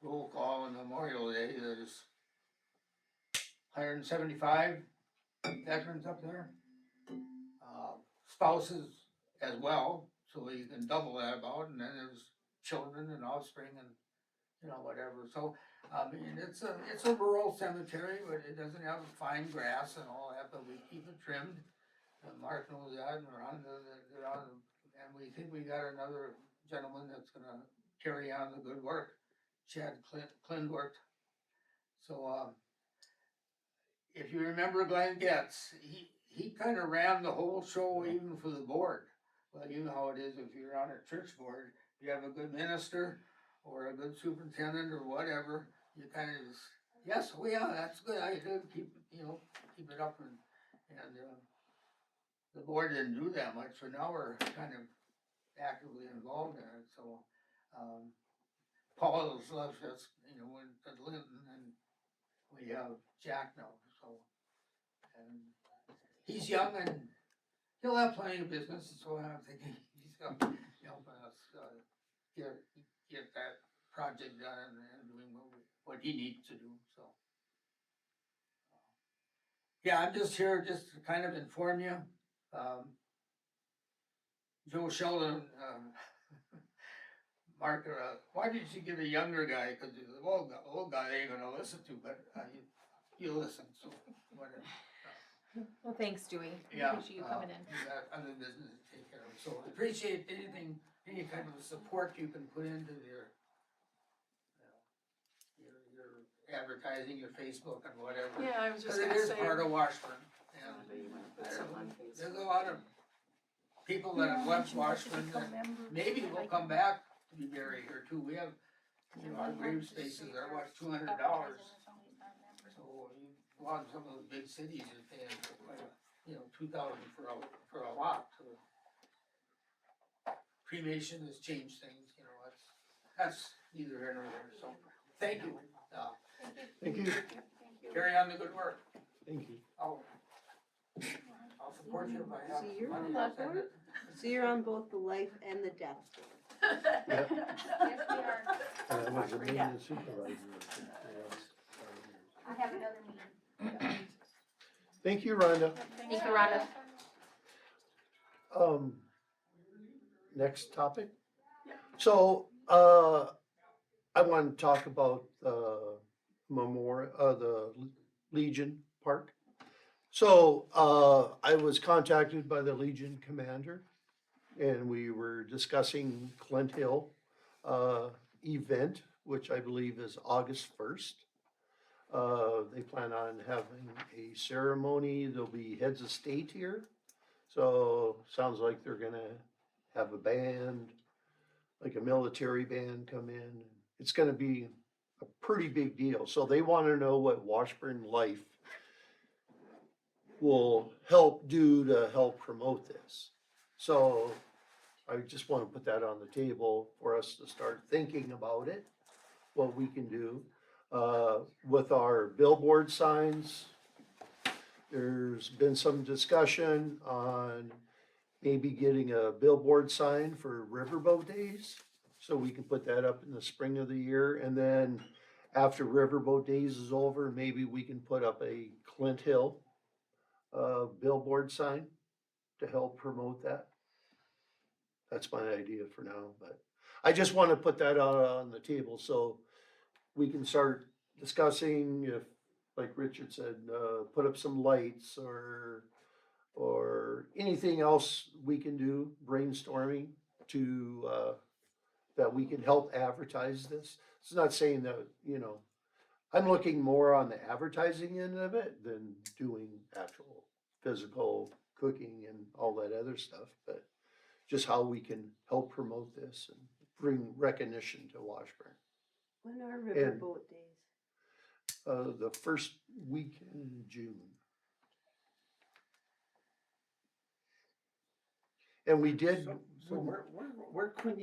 roll call on Memorial Day, there's 175 veterans up there. Spouses as well, so you can double that about, and then there's children and offspring and, you know, whatever, so, I mean, it's a rural cemetery, but it doesn't have fine grass and all that, but we keep it trimmed. Mark knows that, and Rhonda, and we think we got another gentleman that's gonna carry on the good work, Chad Klindworth. So, if you remember Glenn Getz, he kinda ran the whole show even for the board. Well, you know how it is if you're on a church board, if you have a good minister or a good superintendent or whatever, you kinda just, yes, oh yeah, that's good, I do, keep, you know, keep it up and, the board didn't do that much, so now we're kind of actively involved in it, so, Paul has left us, you know, went to Linton, and we have Jack now, so. And he's young and he'll have plenty of business, so I'm thinking he's gonna help us, get that project done and doing what he needs to do, so. Yeah, I'm just here just to kind of inform you, Joe Sheldon, Mark, why did you get a younger guy? Cause the old guy ain't gonna listen to, but, you listen, so, whatever. Well, thanks, Dewey. Yeah. Appreciate you coming in. You got other business to take care of, so appreciate anything, any kind of support you can put into your advertising, your Facebook and whatever. Yeah, I was just Cause it gonna is say. part of Washburn, Yeah, and but you wanna put I don't some on know, Facebook. there's a lot of people that have left Washburn that maybe will come back to be buried here too. We have, you know, our grave spaces are what, $200. So you go out in some of the big cities, you're paying like, you know, $2,000 for a lot. So cremation has changed things, you know, that's neither here nor there, so, thank you. Thank you, Carry on the good work. thank you. I'll support you if I have So you're money, on I'll that send board? it. So you're on both the life and the death board. Yes, we are. And I was a maintenance supervisor. I have another meeting. Thank you, Rhonda. Thank you, Rhonda. Next topic? So, I want to talk about the the Legion Park. So, I was contacted by the Legion commander, and we were discussing Clint Hill, event, which I believe is August 1st. They plan on having a ceremony, there'll be heads of state here. So, sounds like they're gonna have a band, like a military band come in. It's gonna be a pretty big deal. So they wanna know what Washburn Life will help do to help promote this. So I just wanna put that on the table for us to start thinking about it, what we can do. With our billboard signs, there's been some discussion on maybe getting a billboard sign for Riverboat Days. So we can put that up in the spring of the year, and then after Riverboat Days is over, maybe we can put up a Clint Hill billboard sign to help promote that. That's my idea for now, but I just wanna put that out on the table so we can start discussing if, like Richard said, put up some lights or anything else we can do, brainstorming to, that we can help advertise this. It's not saying that, you know, I'm looking more on the advertising end of it than doing actual physical cooking and all that other stuff, but just how we can help promote this and bring recognition to Washburn. When are riverboat days? The first week in June. And we did. So where could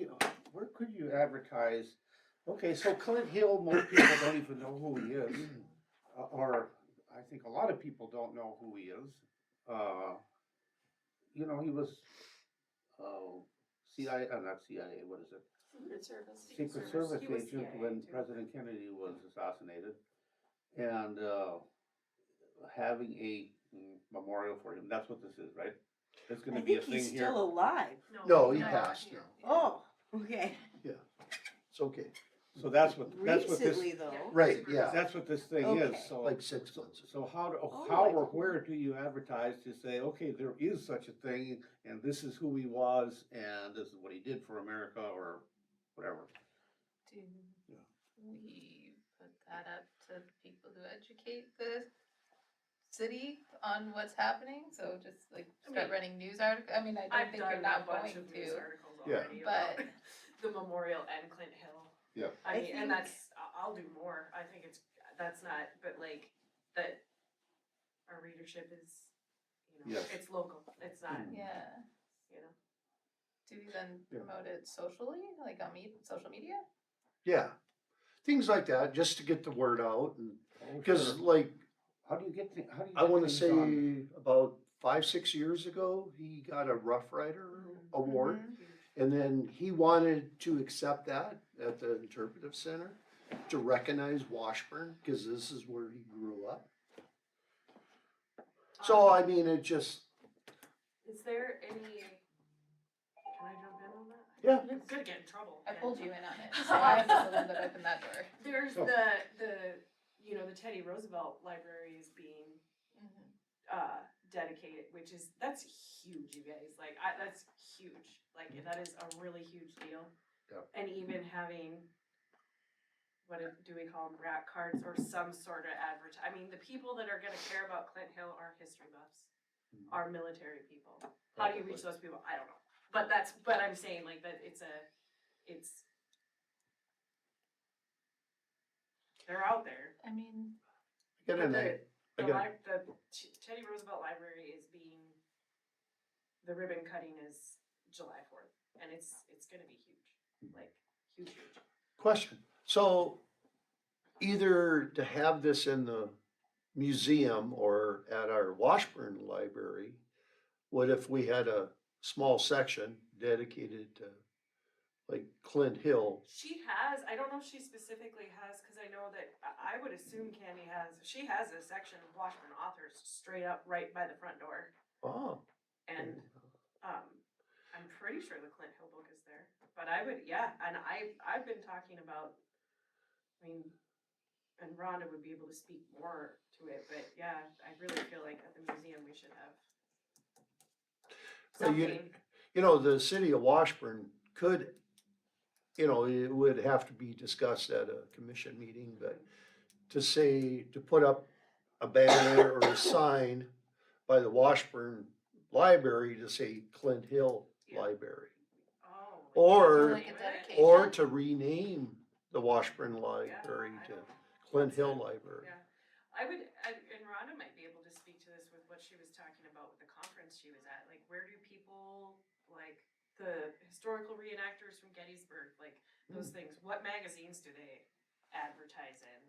you advertise? Okay, so Clint Hill, most people don't even know who he is, or I think a lot of people don't know who he is. You know, he was, CIA, not CIA, what is it? Secret Service. Secret Service He was agent CIA when too. President Kennedy was assassinated. And having a memorial for him. That's what this is, right? It's I gonna be a think he's thing here. still alive. No, he No, passed he- now. Oh, okay. It's okay. So that's what Recently this, though. Right, yeah, that's what this thing Okay. is, so. like 6 months. So how, Oh, how I or didn't where do you advertise to say, okay, there is such a thing, and this is who he was, and this is what he did for America, or whatever? Do Yeah. we put that up to people who educate the city on what's happening? So just like start running news articles? I mean, I don't I've think you're done a not bunch going of news to. articles Yeah. already about But- the memorial and Clint Hill. Yeah. I I mean, think- and that's, I'll do more, I think that's not, but like, that our readership is, you know, Yes. it's local, it's not, Yeah. you know. Do we then Yeah. promote it socially, like on social media? Yeah, things like that, just to get the word out, and, Oh, cause sure. like, How do you get, how do you I get wanna things say on? about 5-6 years ago, he got a Rough Rider award. Mhm. And then he wanted to accept that at the interpretive center to recognize Washburn, cause this is where he grew up. So, I mean, it just, Is there any, can I jump in on that? yeah, I'm gonna get in trouble. I again. pulled you in on it, so I'm just the one that opened that door. There's Oh. the, you know, the Teddy Roosevelt Library is being, Mhm. dedicated, which is, that's huge, you guys, like, that's huge, like, that is a really huge deal. Yep. And even having, do we call them, rat cards or some sort of I mean, the people that are gonna care about Clint Hill are history buffs, are military people. How do you reach those people? I don't know, but I'm saying like that it's, they're out there. I mean, get But in there. I got- the Teddy Roosevelt Library is the ribbon cutting is July 4th, and it's gonna be huge, like, huge. Question, so either to have this in the museum or at our Washburn Library, what if we had a small section dedicated to like Clint Hill? She has, I don't know if she specifically has, cause I know that, I would assume Candy she has a section of Washburn authors straight up right by the front door, Oh, and, I'm pretty sure the Clint Hill book is there, but I would, yeah, and I've been talking about, I mean, and Rhonda would be able to speak more to it, but yeah, I really feel like at the museum we should have Well, something. you know, the city of Washburn could, you know, it would have to be discussed at a commission meeting, but to say, to put up a banner or a sign by the Washburn Library to say Clint Hill Yeah. Library, Oh. Or- like a dedication. or to rename the Washburn Library I to don't- Clint Hill that's Library. Yeah, I would, and Rhonda might be able to speak to this with what she was talking about with the conference she was at, like, where do people, like, the historical reenactors from Gettysburg, like, those things, what magazines do they advertise in?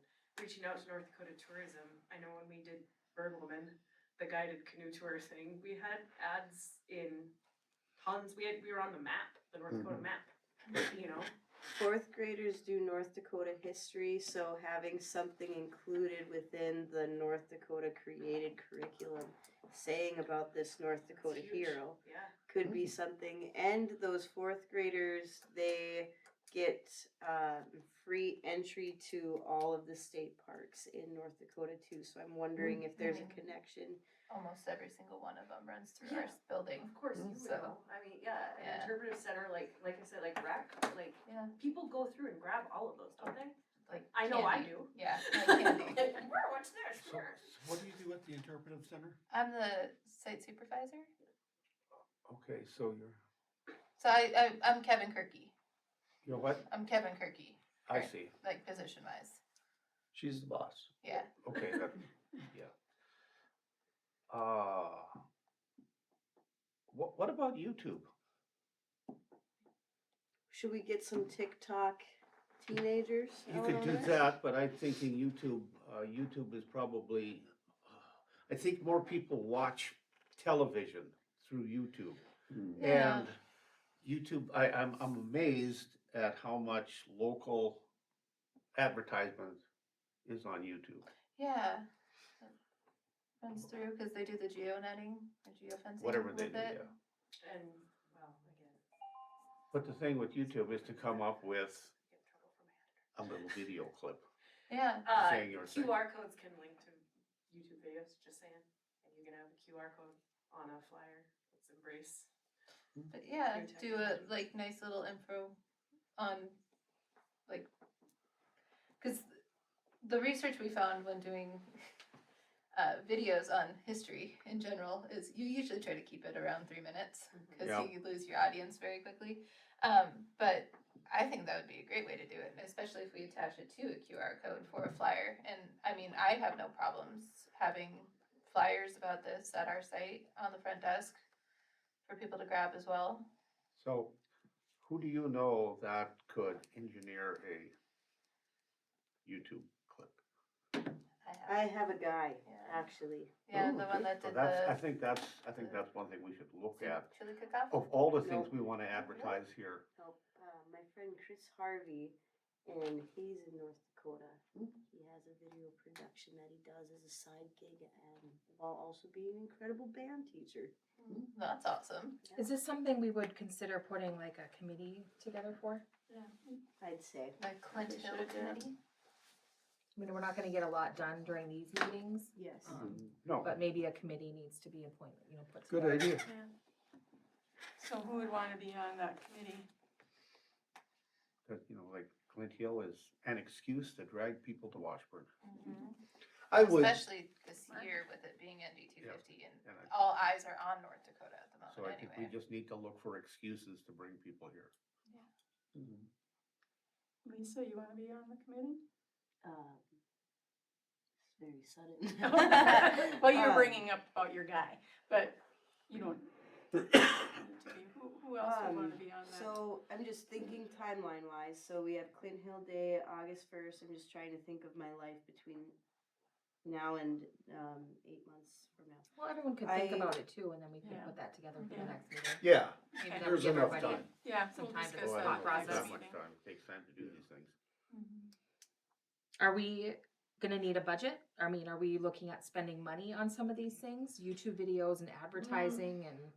Reaching out to North Dakota Tourism, I know when we did Bergwoman, the guided canoe tour thing, we had ads in tons, we were on the map, the North Dakota map, you know? Fourth graders do North Dakota history, so having something included within the North Dakota created curriculum saying about this North Dakota huge. hero Yeah. could be something. And those fourth graders, they get free entry to all of the state parks in North Dakota too. So I'm wondering if there's a connection. Almost every single one of them runs through Yeah. our building. Of course, you So- would know. I mean, yeah, an Yeah. interpretive center, like I said, like like, Yeah. people go through and grab all of those, don't they? Like I know I candy. do. Yeah, like candy. Where, what's this? So, what do you do at the interpretive center? I'm the site supervisor. Okay, so So I'm Kevin Kirky. you're what? I'm Kevin Kirky, I Right. see, like position wise. She's the boss. Yeah. okay, that, yeah. What about YouTube? Should we get some TikTok teenagers? You out could on do this? that, but I'm thinking YouTube is probably, I think more people watch television through YouTube. Yeah. And YouTube, I'm amazed at how much local advertisement is on YouTube. Yeah. runs through, cause they do the geonetting or geofencing Whatever they with do, it. yeah. And, well, again, But the thing with YouTube is to come up with get in trouble from my editor. a little video clip. Yeah, Saying your thing. QR codes can link to YouTube videos, just saying, and you can have a QR code on a flyer. Let's embrace. but yeah, New do a technology. like nice little info on like, cause the research we found when doing videos on history in general is you usually try to keep it around 3 minutes because Yeah. you lose your audience very quickly. But I think that would be a great way to do it, especially if we attach it to a QR code for a flyer. And I mean, I have no problems having flyers about this at our site on the front desk for people to grab as well. So, who do you know that could engineer a YouTube clip? I have a guy, Yeah. actually. Yeah, Ooh, the one that So did that's, I the think that's one thing we should look at. chili cook-off. Of all the things No. we wanna advertise here, Help, my friend Chris Harvey, and he's in North Dakota. He has a video production that he does as a side gig, and while also being an incredible band teacher. That's awesome. Is this something we would consider putting like a committee together for? I'd say. The Clint We Hill should, yeah. Committee. I mean, we're not gonna get a lot done during these meetings, Yes. no, but maybe a committee needs to be appointed, put Good together. idea. So who would wanna be on that committee? that, like Clint Hill is an excuse to drag people to Washburn. I would, Especially this year with it being ND 250 and And all eyes are on North Dakota at the so I moment think we anyway. just need to look for excuses to bring people here. Lisa, you wanna be on the committee? It's very sudden. Well, you're Um, bringing up about your guy, but you don't. need to be. Who else would wanna be on that? So I'm just thinking timeline wise. So we have Clint Hill Day, August 1st. I'm just trying to think of my life between now and 8 months from now. Well, everyone could think I- about it too, and then we can Yeah. put that together for Yeah. the next meeting. yeah, Maybe Okay. that would there's give enough everybody time. Yeah, some we'll time to discuss Oh, that I thought at don't the think next process. that much meeting. time, it takes time to do these things. Are we gonna need a budget? I mean, are we looking at spending money on some of these things, YouTube videos and advertising and?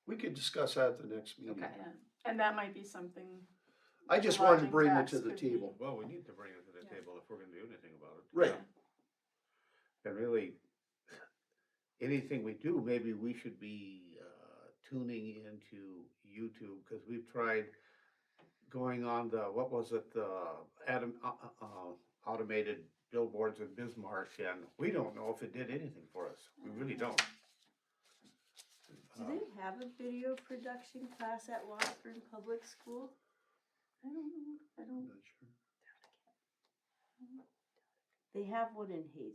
We could discuss that at the next meeting. Okay. Yeah, and that might be something, I just wanted to Lodging bring it tax to the could be- table. Well, we need to bring it to the Yeah. table if we're gonna do anything about it. Right. And really, anything we do, maybe we should be tuning into YouTube, because we've tried going on the, what was it, the automated billboards in Bismarck, and we don't know if it did anything for us. We really don't. Do they have a video production class at Washburn Public School? I don't know, I'm not sure. They have one in Hazen.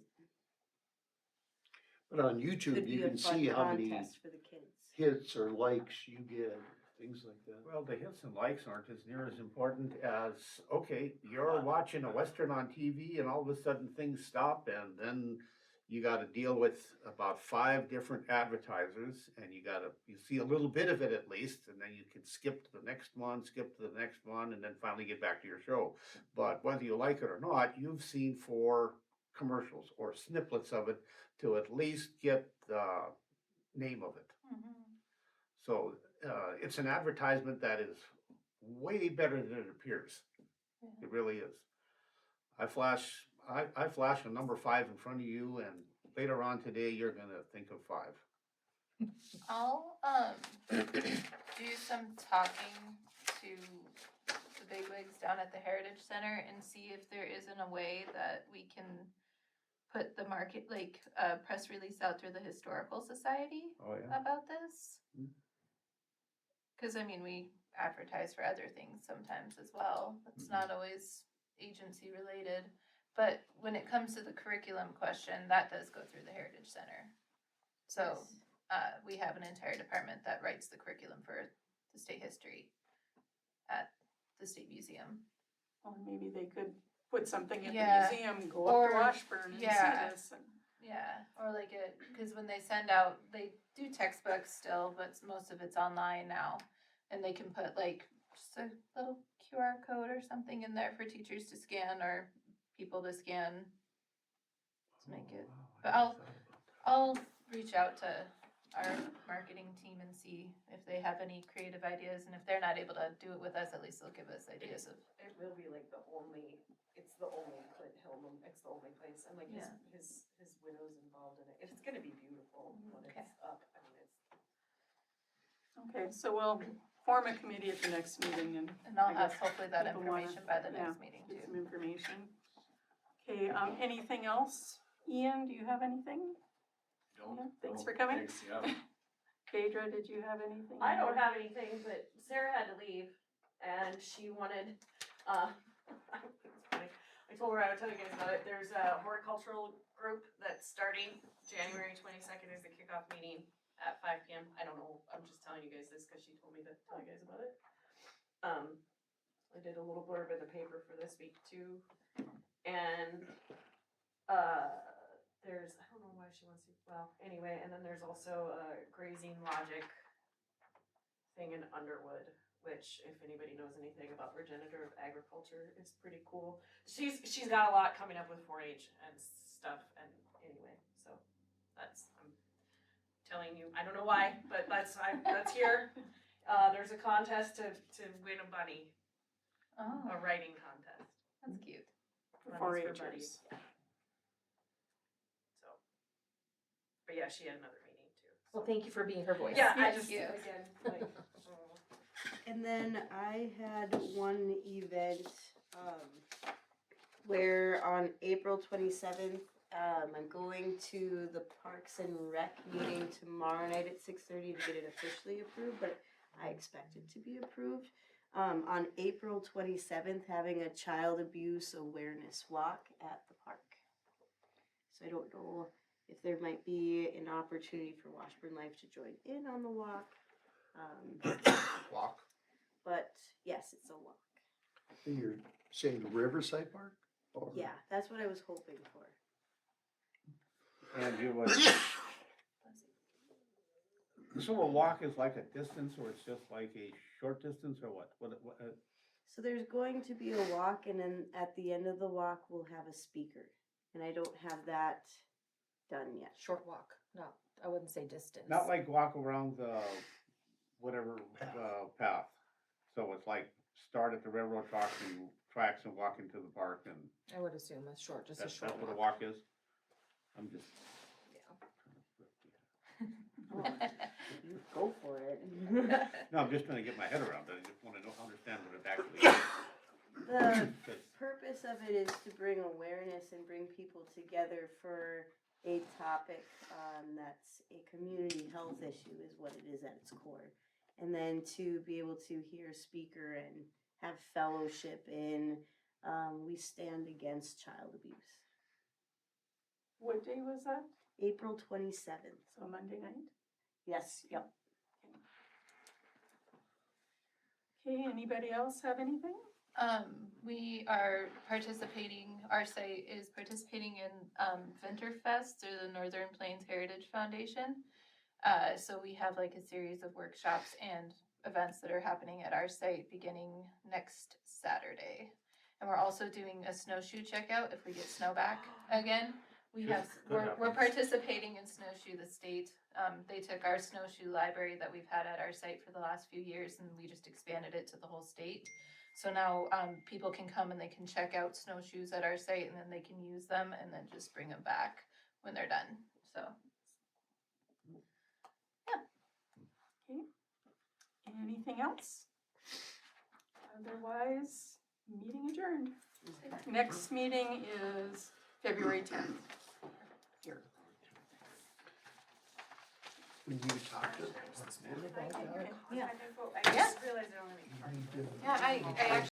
But on YouTube, Could be you a can fun see how many contest for the kids. hits or likes you get, things like that. Well, the hits and likes aren't as near as important as, okay, you're watching a Western on TV and all of a sudden things stop and then you gotta deal with about 5 different advertisers and you see a little bit of it at least, and then you can skip to the next one, and then finally get back to your show. But whether you like it or not, you've seen 4 commercials or snippets of it to at least get the name of it. So it's an advertisement that is way better than it appears. It really is. I flash a number 5 in front of you, and later on today, you're gonna think of 5. I'll do some talking to the bigwigs down at the Heritage Center and see if there isn't a way that we can put the market, like a press release out through the Historical Society Oh, yeah. about this. Mm. Cause I mean, we advertise for other things sometimes as well. It's not always agency related. But when it comes to the curriculum question, that does go through the Heritage Center. So, we have an entire department that writes the curriculum for the state history at the State Museum. or maybe they could put something at Yeah. the museum, go up Or- to Washburn and see yeah. this. And Yeah, or like cause when they send out, they do textbooks still, but most of it's online now. And they can put like just a little QR code or something in there for teachers to scan or people to scan to make it. But I'll reach out to our marketing team and see if they have any creative ideas, and if they're not able to do it with us, at least they'll give us ideas of. It will be like it's the only Clint Hillman, it's the only place, and like Yeah. his widow's involved in it. It's gonna be beautiful when Okay. it's up, I mean, it's. Okay, so we'll form a committee at the next meeting and And I'll I have guess hopefully that people wanna- information by the yeah, next meeting get too. some information. Okay, anything else? Ian, do you have anything? Don't- Yeah, thanks don't- for coming. Thanks, yeah. Phaedra, did you have anything? I don't have anything, but Sarah had to leave, and she wanted, it's funny. I told her I would tell you guys about it, there's a horticultural group that's starting, January 22nd is the kickoff meeting at 5 PM, I don't know, I'm just telling you guys this, cause she told me to tell you guys about it. I did a little blurb in the paper for this week too, and, there's, I don't know why she wants to, well, anyway, and then there's also a grazing logic thing in Underwood, which if anybody knows anything about regenerative agriculture, is pretty cool. She's got a lot coming up with 4-H and stuff, and anyway, so that's, I'm telling you, I don't know why, but that's here. There's a contest to win a bunny, Oh, a writing contest. that's cute. Bunnies for 4-Hers. buddies, yeah. So, but yeah, she had another meeting too. so. Well, thank you for being her voice. Yeah, I Thank just, you. again, like, oh. And then I had one event, where on April 27th, I'm going to the Parks and Rec meeting tomorrow night at 6:30 to get it officially approved, but I expect it to be approved. On April 27th, having a child abuse awareness walk at the park. So I don't know if there might be an opportunity for Washburn Life to join in on the walk. Walk. But yes, it's a walk. And you're saying Riverside Park? Or- Yeah, that's what I was hoping for. And you would. So a walk is like a distance, or it's just like a short distance, or what? So there's going to be a walk, and then at the end of the walk, we'll have a speaker. And I don't have that done yet. Short walk, no, I wouldn't say distance. Not like walk around the, whatever, path. So it's like start at the railroad tracks and walk into the park, and I would assume a short, just a that's short what a walk. walk is? I'm just. Go for it. No, I'm just trying to get my head around it, I just wanna understand what it actually is. The 'Cause purpose of it is to bring awareness and bring people together for a topic that's a community health issue is what it is at its core. And then to be able to hear a speaker and have fellowship in We Stand Against Child Abuse. What day was that? April 27th. So Monday night? Yes, yep. Okay, anybody else have anything? We are participating, our site is participating in, Winterfest through the Northern Plains Heritage Foundation. So we have like a series of workshops and events that are happening at our site beginning next Saturday. And we're also doing a snowshoe checkout if we get snow back again. We have, we're participating in Snowshoe the State. They took our snowshoe library that we've had at our site for the last few years and we just expanded it to the whole state. So now, people can come and they can check out snowshoes at our site and then they can use them and then just bring them back when they're done, so. Anything else? Otherwise, meeting adjourned. Next meeting is February 10th. Here. When you talk to. Yeah. I just realized I only make. Yeah, I actually